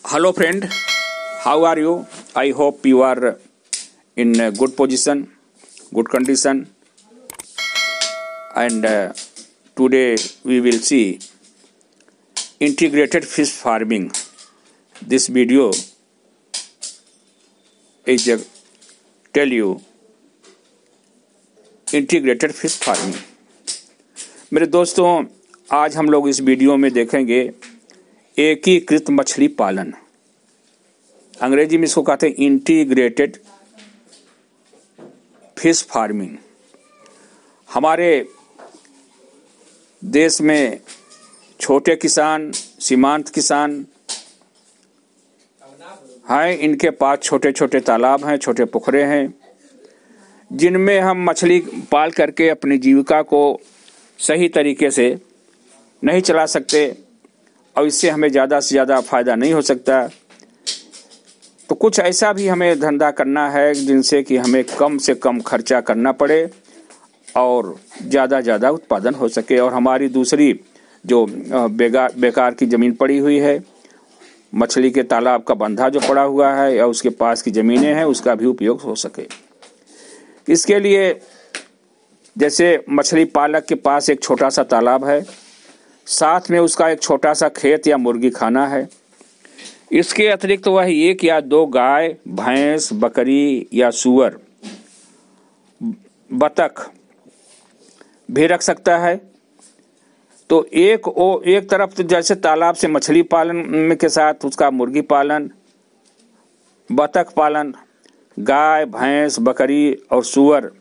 Hello friend, how are you? I hope you are in a good position, good condition, and today we will see integrated fish farming. This video is tell you integrated fish farming. मेरे दोस्तों, आज हम लोग इस video में देखेंगे एकीकृत मछली पालन। अंग्रेजी में इसको कहते हैं इंटीग्रेटेड फिश फार्मिंग। हमारे देश में छोटे किसान, सीमांत किसान हैं, इनके पास छोटे छोटे तालाब हैं, छोटे पोखरे हैं, जिनमें हम मछली पाल करके अपनी जीविका को सही तरीके से नहीं चला सकते और इससे हमें ज़्यादा से ज़्यादा फायदा नहीं हो सकता। तो कुछ ऐसा भी हमें धंधा करना है जिनसे कि हमें कम से कम खर्चा करना पड़े और ज़्यादा उत्पादन हो सके, और हमारी दूसरी जो बेकार की ज़मीन पड़ी हुई है, मछली के तालाब का बंधा जो पड़ा हुआ है या उसके पास की ज़मीनें हैं, उसका भी उपयोग हो सके। इसके लिए जैसे मछली पालक के पास एक छोटा सा तालाब है, साथ में उसका एक छोटा सा खेत या मुर्गी खाना है। इसके अतिरिक्त वह 1 या 2 गाय, भैंस, बकरी या सूअर, बतख भी रख सकता है। तो एक तरफ तो जैसे तालाब से मछली पालन के साथ उसका मुर्गी पालन, बतख पालन, गाय, भैंस, बकरी और सूअर,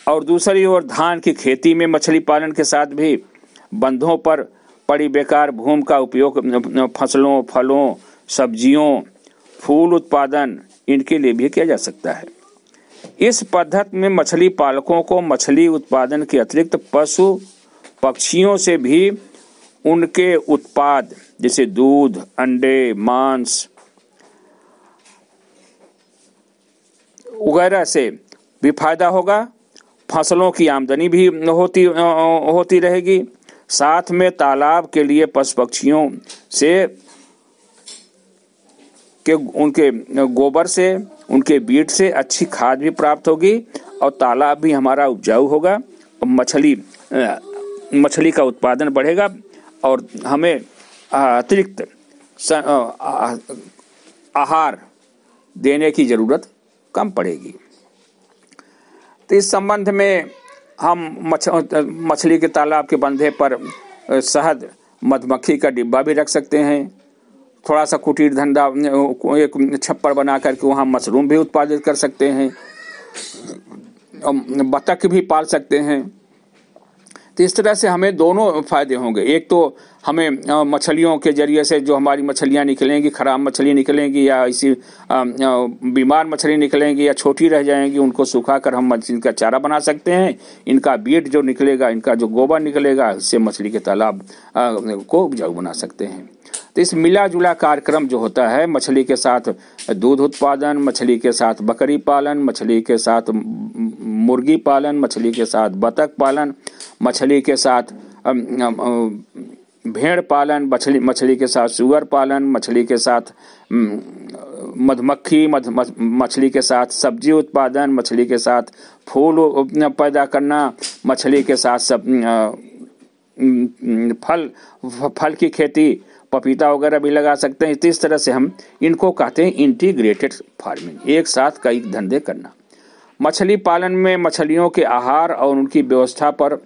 और दूसरी ओर धान की खेती में मछली पालन के साथ भी बंधों पर पड़ी बेकार भूमि का उपयोग फसलों, फलों, सब्जियों, फूल उत्पादन, इनके लिए भी किया जा सकता है। इस पद्धति में मछली पालकों को मछली उत्पादन के अतिरिक्त पशु पक्षियों से भी उनके उत्पाद जैसे दूध, अंडे, मांस वगैरह से भी फायदा होगा। फसलों की आमदनी भी होती रहेगी। साथ में तालाब के लिए पशु पक्षियों से के उनके गोबर से, उनके बीट से अच्छी खाद भी प्राप्त होगी और तालाब भी हमारा उपजाऊ होगा और मछली का उत्पादन बढ़ेगा और हमें अतिरिक्त आहार देने की जरूरत कम पड़ेगी। तो इस संबंध में हम मछली के तालाब के बंधे पर शहद, मधुमक्खी का डिब्बा भी रख सकते हैं। थोड़ा सा कुटीर धंधा, एक छप्पर बना करके वहाँ मशरूम भी उत्पादित कर सकते हैं, बतख भी पाल सकते हैं। तो इस तरह से हमें दोनों फायदे होंगे। एक तो हमें मछलियों के जरिए से जो हमारी मछलियाँ निकलेंगी, खराब मछली निकलेंगी या इसी बीमार मछली निकलेंगी या छोटी रह जाएंगी, उनको सुखाकर हम मछली का चारा बना सकते हैं। इनका बीट जो निकलेगा, इनका जो गोबर निकलेगा, इससे मछली के तालाब को उपजाऊ बना सकते हैं। तो इस मिला जुला कार्यक्रम जो होता है, मछली के साथ दूध उत्पादन, मछली के साथ बकरी पालन, मछली के साथ मुर्गी पालन, मछली के साथ बतख पालन, मछली के साथ भेड़ पालन, मछली के साथ सुअर पालन, मछली के साथ मधुमक्खी, मछली के साथ सब्जी उत्पादन, मछली के साथ फूल पैदा करना, मछली के साथ सब फल की खेती, पपीता वगैरह भी लगा सकते हैं। इस तरह से हम इनको कहते हैं इंटीग्रेटेड फार्मिंग, एक साथ कई धंधे करना। मछली पालन में मछलियों के आहार और उनकी व्यवस्था पर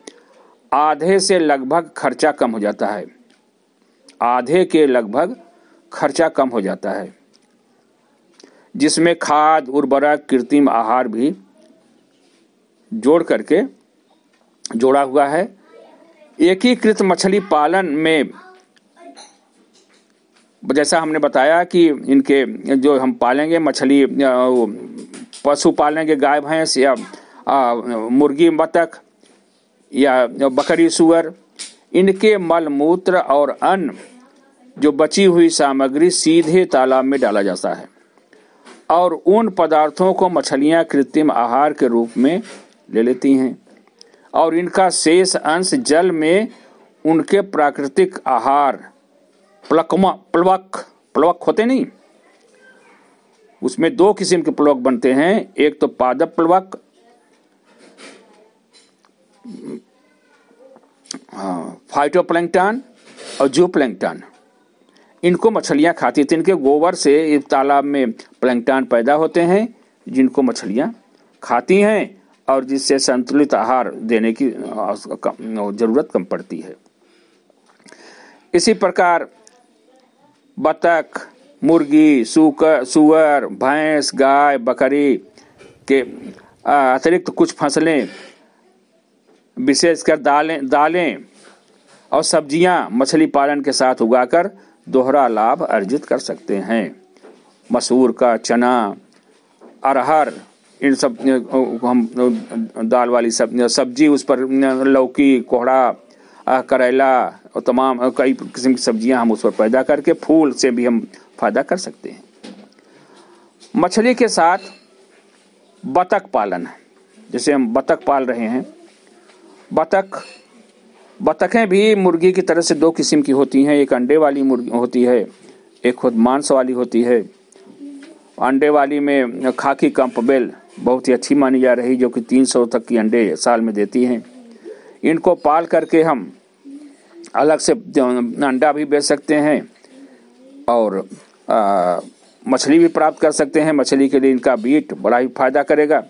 आधे से लगभग खर्चा कम हो जाता है। आधे के लगभग खर्चा कम हो जाता है, जिसमें खाद, उर्वरक, कृत्रिम आहार भी जोड़ा हुआ है। एकीकृत मछली पालन में जैसा हमने बताया कि इनके जो हम पालेंगे मछली, पशु पालेंगे, गाय, भैंस या मुर्गी, बतख या बकरी, सूअर, इनके मल मूत्र और अन्न जो बची हुई सामग्री सीधे तालाब में डाला जाता है और उन पदार्थों को मछलियां कृत्रिम आहार के रूप में ले लेती हैं और इनका शेष अंश जल में उनके प्राकृतिक आहार प्लवक प्लवक होते नहीं, उसमें 2 किस्म के प्लवक बनते हैं। एक तो पादप प्लवक, फाइटोप्लैंक्टन और जूप्लैंक्टन, इनको मछलियां खाती थी। इनके गोबर से इस तालाब में प्लैंक्टन पैदा होते हैं जिनको मछलियां खाती हैं और जिससे संतुलित आहार देने की जरूरत कम पड़ती है। इसी प्रकार बतख, मुर्गी, सूअर, भैंस, गाय, बकरी के अतिरिक्त कुछ फसलें, विशेषकर दालें और सब्जियां मछली पालन के साथ उगाकर दोहरा लाभ अर्जित कर सकते हैं। मसूर का चना, अरहर, इन सब हम दाल वाली सब्जी, उस पर लौकी, कोहड़ा, करेला और तमाम कई किस्म की सब्जियां हम उस पर पैदा करके फूल से भी हम फायदा कर सकते हैं। मछली के साथ बतख पालन, जैसे हम बतख पाल रहे हैं, बतखें भी मुर्गी की तरह से 2 किस्म की होती हैं। एक अंडे वाली मुर्गी होती है, एक खुद मांस वाली होती है। अंडे वाली में खाकी कैंपबेल बहुत ही अच्छी मानी जा रही, जो कि 300 तक की अंडे साल में देती हैं। इनको पाल करके हम अलग से अंडा भी बेच सकते हैं और मछली भी प्राप्त कर सकते हैं। मछली के लिए इनका बीट बड़ा ही फायदा करेगा।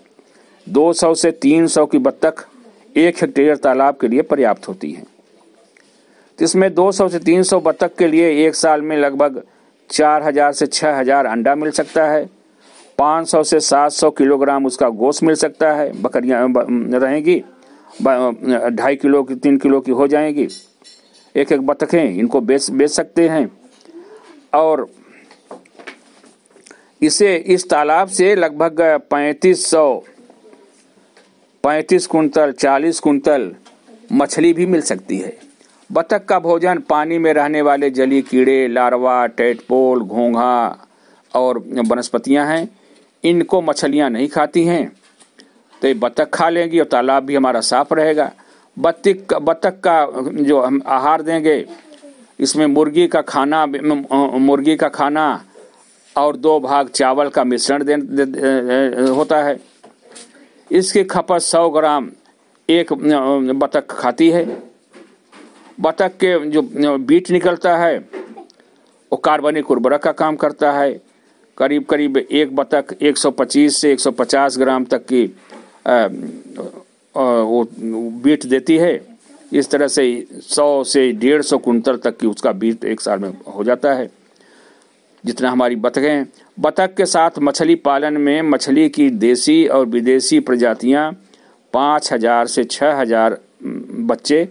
200 से 300 की बत्तख 1 हेक्टेयर तालाब के लिए पर्याप्त होती है। तो इसमें 200 से 300 बत्तख के लिए एक साल में लगभग 4000 से 6000 अंडा मिल सकता है। 500 से 700 किलोग्राम उसका गोश्त मिल सकता है। बकरियां रहेंगी 2.5 किलो की, 3 किलो की हो जाएंगी। एक बत्तखें इनको बेच सकते हैं और इस तालाब से लगभग 35 कुंतल 40 कुंतल मछली भी मिल सकती है। बतख का भोजन पानी में रहने वाले जलीय कीड़े, लार्वा, टेडपोल, घोंघा और वनस्पतियां हैं। इनको मछलियां नहीं खाती हैं, तो ये बतख खा लेंगी और तालाब भी हमारा साफ रहेगा। बतख का जो हम आहार देंगे, इसमें मुर्गी का खाना और 2 भाग चावल का मिश्रण होता है। इसकी खपत 100 ग्राम एक बतख खाती है। बतख के जो बीट निकलता है वो कार्बनिक उर्वरक का काम करता है। करीब एक बतख 125 से 150 ग्राम तक की वो बीट देती है। इस तरह से 100 से 150 कुंतल तक की उसका बीट एक साल में हो जाता है, जितना हमारी बतखें। बतख के साथ मछली पालन में मछली की देसी और विदेशी प्रजातियां 5000 से 6000 बच्चे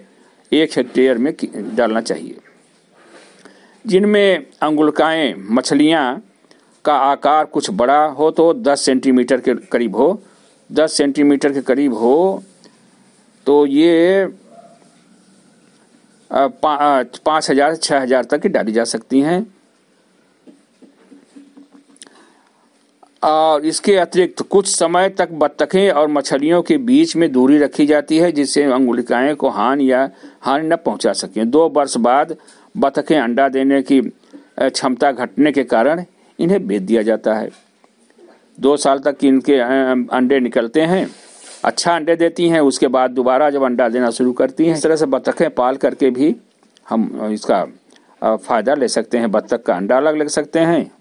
1 हेक्टेयर में डालना चाहिए, जिनमें अंगुलिकाएं मछलियां का आकार कुछ बड़ा हो तो 10 सेंटीमीटर के करीब हो। 10 सेंटीमीटर के करीब हो तो ये 5000 से 6000 तक की डाली जा सकती हैं। और इसके अतिरिक्त कुछ समय तक बत्तखें और मछलियों के बीच में दूरी रखी जाती है, जिससे अंगुलिकाएं को हानि न पहुंचा सकें। 2 वर्ष बाद बत्तखें अंडा देने की क्षमता घटने के कारण इन्हें बेच दिया जाता है। 2 साल तक इनके अंडे निकलते हैं, अच्छा अंडे देती हैं। उसके बाद दोबारा जब अंडा देना शुरू करती हैं। इस तरह से बत्तखें पाल करके भी हम इसका फायदा ले सकते हैं। बत्तख का अंडा अलग लग सकते हैं,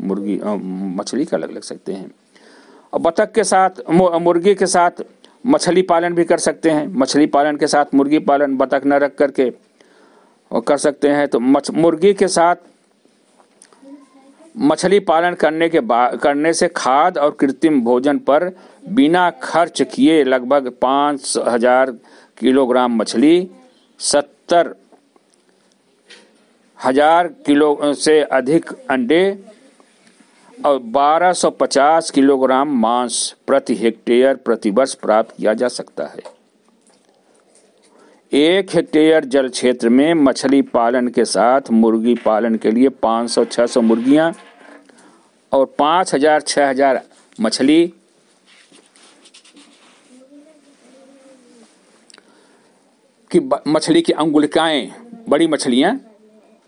मछली का अलग लग सकते हैं। और बत्तख के साथ मुर्गी के साथ मछली पालन भी कर सकते हैं। मछली पालन के साथ मुर्गी पालन बत्तख न रख करके कर सकते हैं। तो मुर्गी के साथ मछली पालन करने से खाद और कृत्रिम भोजन पर बिना खर्च किए लगभग 5000 किलोग्राम मछली, 70,000 किलो से अधिक अंडे और 1250 किलोग्राम मांस प्रति हेक्टेयर प्रति वर्ष प्राप्त किया जा सकता है। 1 हेक्टेयर जल क्षेत्र में मछली पालन के साथ मुर्गी पालन के लिए 500-600 मुर्गियां और 5000-6000 मछली की अंगुलिकाएं, बड़ी मछलियां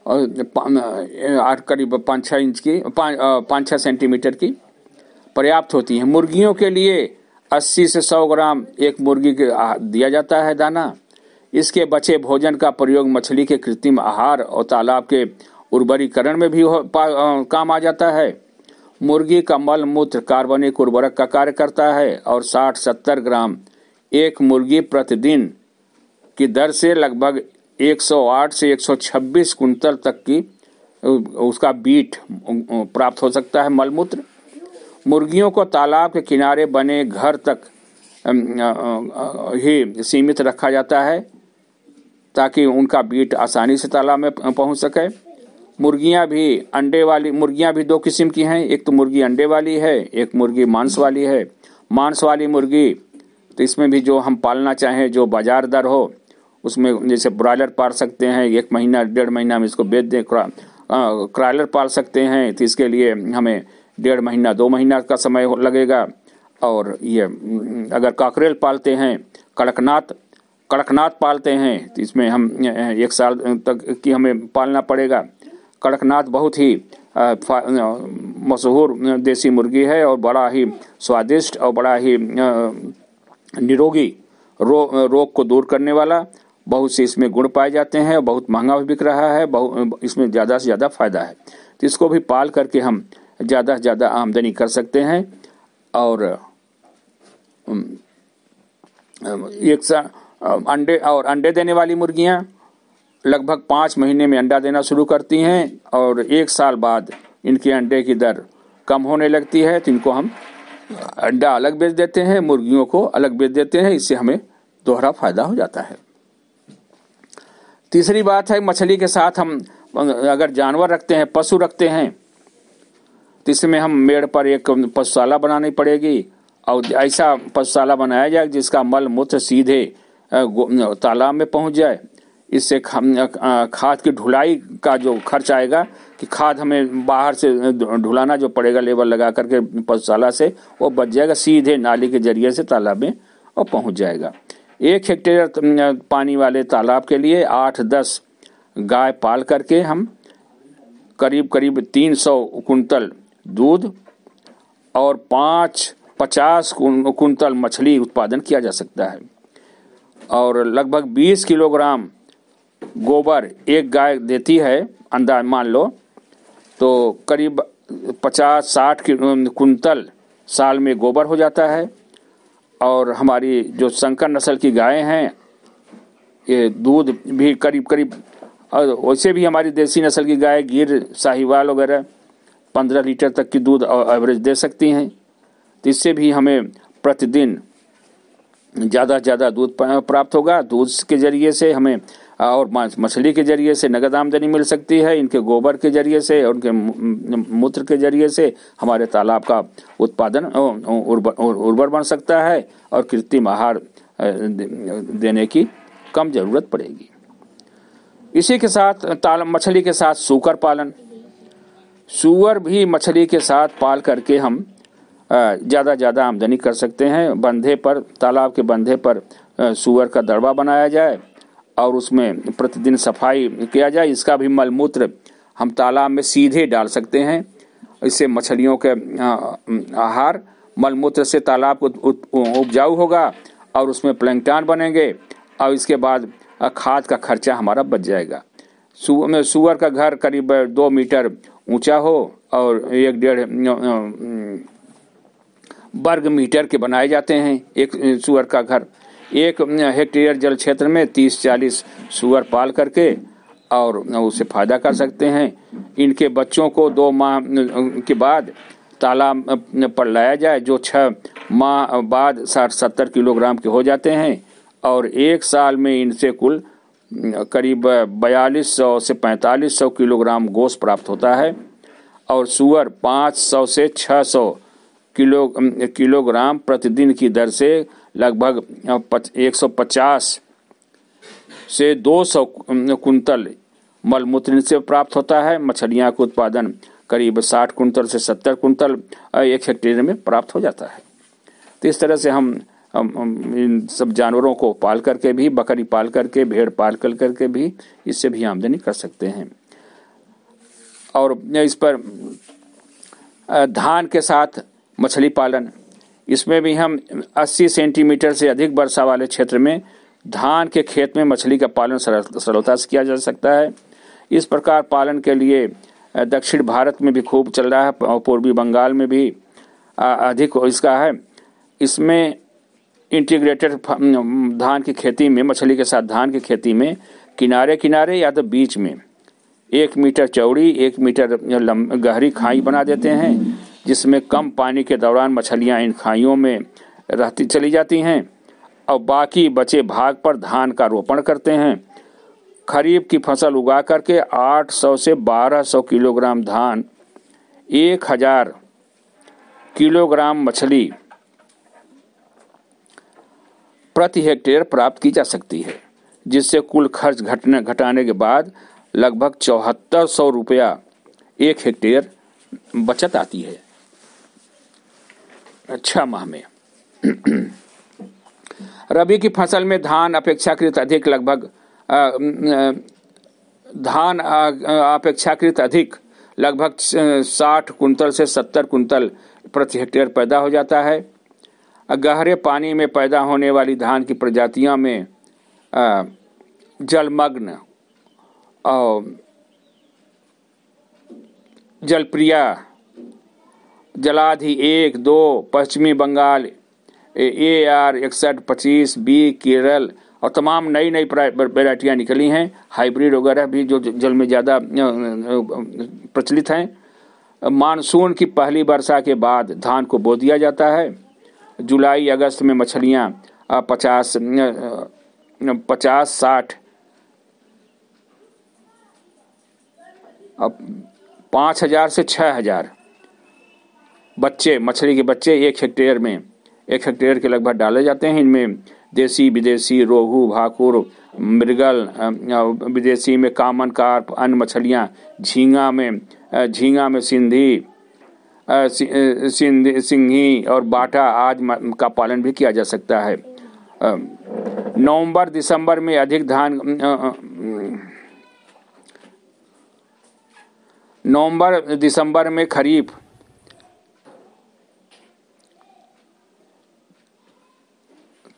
और करीब 5-6 इंच की 5-6 सेंटीमीटर की पर्याप्त होती है। मुर्गियों के लिए 80 से 100 ग्राम एक मुर्गी के दिया जाता है दाना। इसके बचे भोजन का प्रयोग मछली के कृत्रिम आहार और तालाब के उर्वरीकरण में भी काम आ जाता है। मुर्गी का मल मूत्र कार्बनिक उर्वरक का कार्य करता है और 60-70 ग्राम एक मुर्गी प्रतिदिन की दर से लगभग 108 से 126 कुंतल तक की उसका बीट प्राप्त हो सकता है मलमूत्र। मुर्गियों को तालाब के किनारे बने घर तक ही सीमित रखा जाता है ताकि उनका बीट आसानी से तालाब में पहुंच सके। मुर्गियां भी 2 किस्म की हैं। एक तो मुर्गी अंडे वाली है, एक मुर्गी मांस वाली है। मांस वाली मुर्गी तो इसमें भी जो हम पालना चाहें, जो बाजार दर हो, उसमें जैसे ब्रॉयलर पाल सकते हैं, 1 महीना 1.5 महीना में इसको बेच दें। क्रॉयलर पाल सकते हैं तो इसके लिए हमें 1.5 महीना 2 महीना का समय लगेगा। और ये अगर काकरेल पालते हैं, कड़कनाथ पालते हैं तो इसमें हम 1 साल तक की हमें पालना पड़ेगा। कड़कनाथ बहुत ही मशहूर देसी मुर्गी है और बड़ा ही स्वादिष्ट और बड़ा ही निरोगी रोग को दूर करने वाला। बहुत से इसमें गुण पाए जाते हैं और बहुत महंगा भी बिक रहा है। इसमें ज़्यादा से ज़्यादा फायदा है, तो इसको भी पाल करके हम ज़्यादा से ज़्यादा आमदनी कर सकते हैं। और अंडे देने वाली मुर्गियां लगभग 5 महीने में अंडा देना शुरू करती हैं और 1 साल बाद इनके अंडे की दर कम होने लगती है, तो इनको हम अंडा अलग बेच देते हैं, मुर्गियों को अलग बेच देते हैं। इससे हमें दोहरा फायदा हो जाता है। तीसरी बात है, मछली के साथ हम अगर जानवर रखते हैं, पशु रखते हैं, तो इसमें हम मेड़ पर एक पशुशाला बनानी पड़ेगी और ऐसा पशुशाला बनाया जाए जिसका मल मूत्र सीधे तालाब में पहुंच जाए। इससे खाद की ढुलाई का जो खर्च आएगा कि खाद हमें बाहर से ढुलाना जो पड़ेगा लेबर लगा करके पशुशाला से, वो बच जाएगा, सीधे नाली के जरिए से तालाब में और पहुंच जाएगा। 1 हेक्टेयर पानी वाले तालाब के लिए 8-10 गाय पाल करके हम करीब 300 कुंतल दूध और 50 कुंतल मछली उत्पादन किया जा सकता है। और लगभग 20 किलोग्राम गोबर एक गाय देती है, अंदाज मान लो तो करीब 50-60 कुंतल साल में गोबर हो जाता है। और हमारी जो संकर नस्ल की गायें हैं, ये दूध भी करीब वैसे भी हमारी देसी नस्ल की गाय गिर साहिवाल वगैरह 15 लीटर तक की दूध एवरेज दे सकती हैं। तो इससे भी हमें प्रतिदिन ज़्यादा से ज़्यादा दूध प्राप्त होगा। दूध के जरिए से हमें और मछली के जरिए से नगद आमदनी मिल सकती है। इनके गोबर के जरिए से और उनके मूत्र के जरिए से हमारे तालाब का उत्पादन उर्वर बन सकता है और कृत्रिम आहार देने की कम जरूरत पड़ेगी। इसी के साथ मछली के साथ सूकर पालन, सूअर भी मछली के साथ पाल करके हम ज़्यादा आमदनी कर सकते हैं। बंधे पर, तालाब के बंधे पर सूअर का दड़बा बनाया जाए और उसमें प्रतिदिन सफाई किया जाए। इसका भी मलमूत्र हम तालाब में सीधे डाल सकते हैं। इससे मछलियों के आहार मलमूत्र से तालाब को उपजाऊ होगा और उसमें प्लैंकटन बनेंगे और इसके बाद खाद का खर्चा हमारा बच जाएगा। सूअर का घर करीब 2 मीटर ऊंचा हो और 1.5 वर्ग मीटर के बनाए जाते हैं एक सूअर का घर। 1 हेक्टेयर जल क्षेत्र में 30-40 सूअर पाल करके और उससे फायदा कर सकते हैं। इनके बच्चों को 2 माह के बाद तालाब पर लाया जाए, जो 6 माह बाद 60-70 किलोग्राम के हो जाते हैं और 1 साल में इनसे कुल करीब 4200 से 4500 किलोग्राम गोश्त प्राप्त होता है। और सूअर 500 से 600 किलोग्राम प्रतिदिन की दर से लगभग 150 से 200 कुंतल मलमूत्र से प्राप्त होता है। मछलियां का उत्पादन करीब 60 कुंतल से 70 कुंतल 1 हेक्टेयर में प्राप्त हो जाता है। तो इस तरह से हम इन सब जानवरों को पाल करके भी, बकरी पाल करके, भेड़ पाल करके भी इससे भी आमदनी कर सकते हैं। और इस पर धान के साथ मछली पालन, इसमें भी हम 80 सेंटीमीटर से अधिक वर्षा वाले क्षेत्र में धान के खेत में मछली का पालन सरलता से किया जा सकता है। इस प्रकार पालन के लिए दक्षिण भारत में भी खूब चल रहा है और पूर्वी बंगाल में भी अधिक इसका है। इसमें इंटीग्रेटेड धान की खेती में, मछली के साथ धान की खेती में किनारे किनारे या तो बीच में 1 मीटर चौड़ी 1 मीटर गहरी खाई बना देते हैं, जिसमें कम पानी के दौरान मछलियां इन खाइयों में रहती चली जाती हैं और बाकी बचे भाग पर धान का रोपण करते हैं। खरीफ की फसल उगा करके 800 से 1200 किलोग्राम धान, 1000 किलोग्राम मछली प्रति हेक्टेयर प्राप्त की जा सकती है, जिससे कुल खर्च घटाने के बाद लगभग 7400 रुपया 1 हेक्टेयर बचत आती है 6 माह में। रबी की फसल में धान अपेक्षाकृत अधिक लगभग 60 कुंतल से 70 कुंतल प्रति हेक्टेयर पैदा हो जाता है। गहरे पानी में पैदा होने वाली धान की प्रजातियों में जलमग्न और जलप्रिया, जलाधि 1, 2, पश्चिमी बंगाल AR 6125 B, केरल और तमाम नई वैरायटियाँ निकली हैं, हाइब्रिड वगैरह भी जो जल में ज़्यादा प्रचलित हैं। मानसून की पहली वर्षा के बाद धान को बो दिया जाता है। जुलाई अगस्त में मछलियाँ 50-60 5000 से 6000 बच्चे, मछली के बच्चे 1 हेक्टेयर के लगभग डाले जाते हैं। इनमें देसी विदेशी रोहू, भाकुर, मृगल, विदेशी में कामन कार्प, अन्य मछलियाँ, झींगा में सिंघी और बाटा आदि का पालन भी किया जा सकता है। नवंबर दिसंबर में खरीफ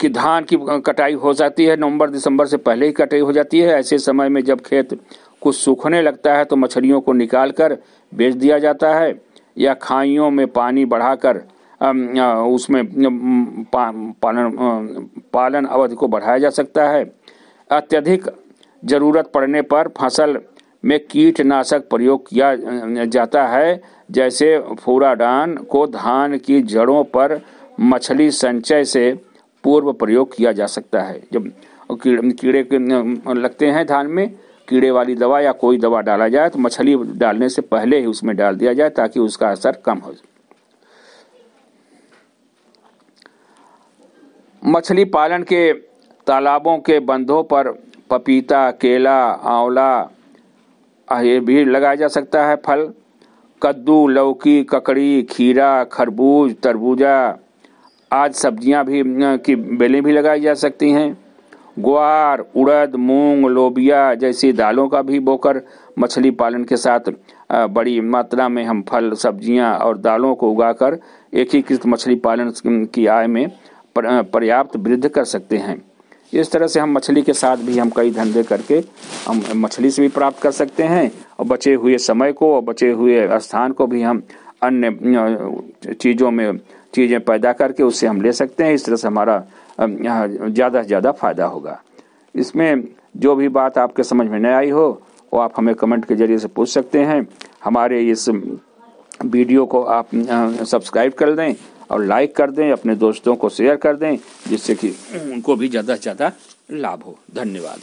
कि धान की कटाई हो जाती है। नवंबर दिसंबर से पहले ही कटाई हो जाती है। ऐसे समय में जब खेत कुछ सूखने लगता है तो मछलियों को निकालकर बेच दिया जाता है या खाइयों में पानी बढ़ाकर उसमें पालन अवधि को बढ़ाया जा सकता है। अत्यधिक जरूरत पड़ने पर फसल में कीटनाशक प्रयोग किया जाता है, जैसे फुराडान को धान की जड़ों पर मछली संचय से पूर्व प्रयोग किया जा सकता है। जब कीड़े लगते हैं धान में, कीड़े वाली दवा या कोई दवा डाला जाए तो मछली डालने से पहले ही उसमें डाल दिया जाए ताकि उसका असर कम हो। मछली पालन के तालाबों के बंधों पर पपीता, केला, आंवला ये भी लगाया जा सकता है। फल, कद्दू, लौकी, ककड़ी, खीरा, खरबूज, तरबूजा आज सब्जियां भी की बेलें भी लगाई जा सकती हैं। ग्वार, उड़द, मूंग, लोबिया जैसी दालों का भी बोकर मछली पालन के साथ बड़ी मात्रा में हम फल, सब्जियां और दालों को उगाकर एकीकृत मछली पालन की आय में पर्याप्त वृद्धि कर सकते हैं। इस तरह से हम मछली के साथ भी हम कई धंधे करके हम मछली से भी प्राप्त कर सकते हैं और बचे हुए समय को और बचे हुए स्थान को भी हम अन्य चीज़ें पैदा करके उससे हम ले सकते हैं। इस तरह से हमारा ज़्यादा से ज़्यादा फायदा होगा। इसमें जो भी बात आपके समझ में नहीं आई हो वो आप हमें कमेंट के जरिए से पूछ सकते हैं। हमारे इस वीडियो को आप सब्सक्राइब कर दें और लाइक कर दें, अपने दोस्तों को शेयर कर दें, जिससे कि उनको भी ज़्यादा से ज़्यादा लाभ हो। धन्यवाद।